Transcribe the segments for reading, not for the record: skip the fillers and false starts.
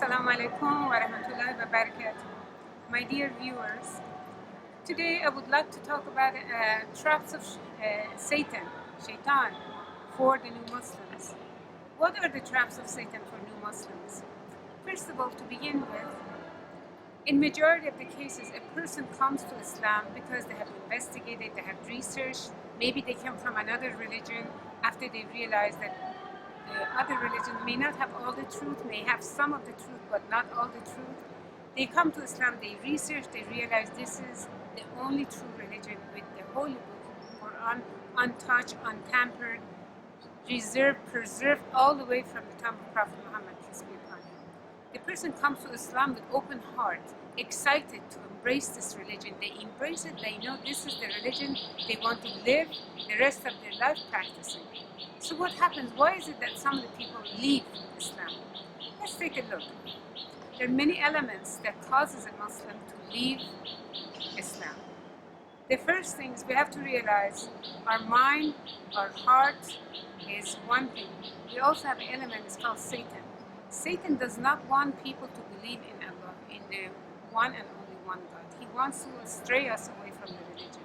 Assalamu alaikum wa rahmatullahi wa barakatuh. My dear viewers, today I would like to talk about traps of Satan, Shaitan, for the new Muslims. What are the traps of Satan for new Muslims? First of all, to begin with, in majority of the cases, a person comes to Islam because they have investigated, they have researched, maybe they come from another religion after they realize that the other religion may not have all the truth, may have some of the truth, but not all the truth. They come to Islam, they research, they realize this is the only true religion with the Holy Book, Quran, untouched, untampered, preserved all the way from the time of Prophet Muhammad, peace be upon him. The person comes to Islam with open heart, excited to embrace this religion. They embrace it, they know this is the religion they want to live the rest of their life practicing. So what happens? Why is it that some of the people leave Islam? Let's take a look. There are many elements that causes a Muslim to leave Islam. The first thing is we have to realize our mind, our heart is one thing. We also have an element that's called Satan. Satan does not want people to believe in Allah, in the one and only one God. He wants to stray us away from the religion.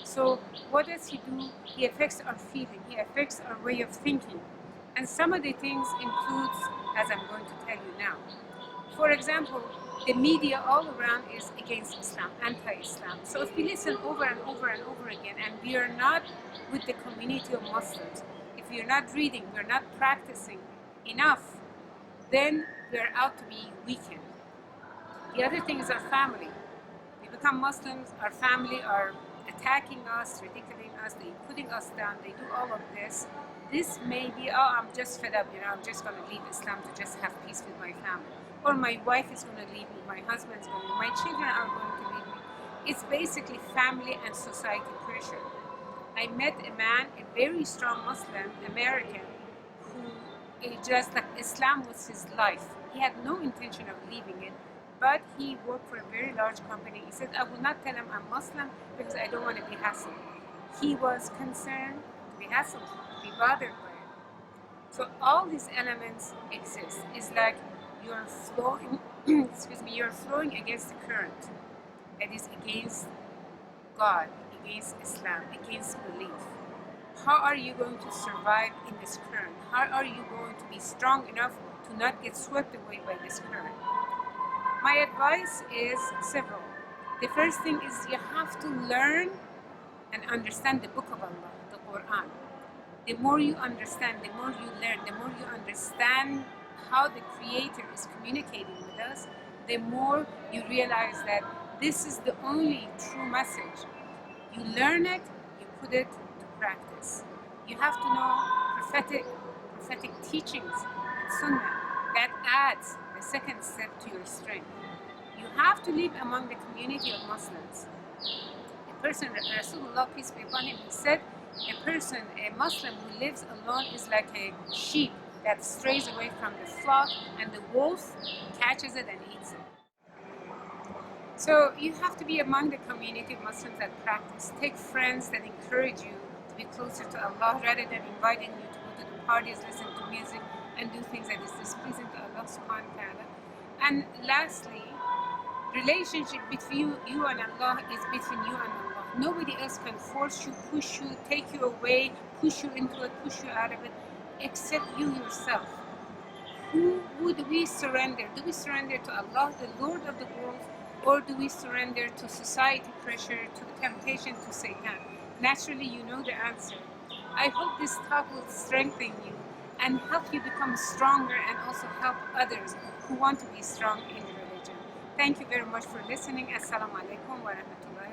So what does he do? He affects our feeling, he affects our way of thinking. And some of the things includes, as I'm going to tell you now. For example, the media all around is against Islam, anti-Islam. So if we listen over and over and over again and we are not with the community of Muslims, if we are not reading, we are not practicing enough, then we are out to be weakened. The other thing is our family. We become Muslims, our family are attacking us, ridiculing us, they're putting us down, they do all of this. This may be, oh, I'm just fed up, I'm just going to leave Islam to just have peace with my family. Or my wife is going to leave me, my husband's going to leave me, my children are going to leave me. It's basically family and society pressure. I met a man, a very strong Muslim, American, who just like Islam was his life. He had no intention of leaving it, but he worked for a very large company. He said, I will not tell him I'm Muslim because I don't want to be hassled. He was concerned to be hassled, to be bothered by it. So all these elements exist. It's like you're flowing, you're flowing against the current that is against God, against Islam, against belief. How are you going to survive in this current? How are you going to be strong enough to not get swept away by this current? My advice is several. The first thing is you have to learn and understand the book of Allah, the Quran. The more you understand, the more you learn, the more you understand how the Creator is communicating with us, the more you realize that this is the only true message. You learn it, you put it to practice. You have to know prophetic teachings and sunnah that adds the second step to your strength. You have to live among the community of Muslims. A person, Rasulullah, peace be upon him, he said, a Muslim who lives alone is like a sheep that strays away from the flock and the wolf catches it and eats it. So you have to be among the community of Muslims that practice. Take friends that encourage you to be closer to Allah rather than inviting you to go to the parties, listen to music, and do things that is displeasing to Allah subhanahu wa ta'ala. And lastly, relationship between you and Allah is between you and Allah. Nobody else can force you, push you, take you away, push you into it, push you out of it, except you yourself. Who would we surrender? Do we surrender to Allah, the Lord of the world, or do we surrender to society pressure, to the temptation to Satan? Naturally, you know the answer. I hope this talk will strengthen you and help you become stronger and also help others who want to be strong in the religion. Thank you very much for listening. Assalamu alaikum wa rahmatullahi.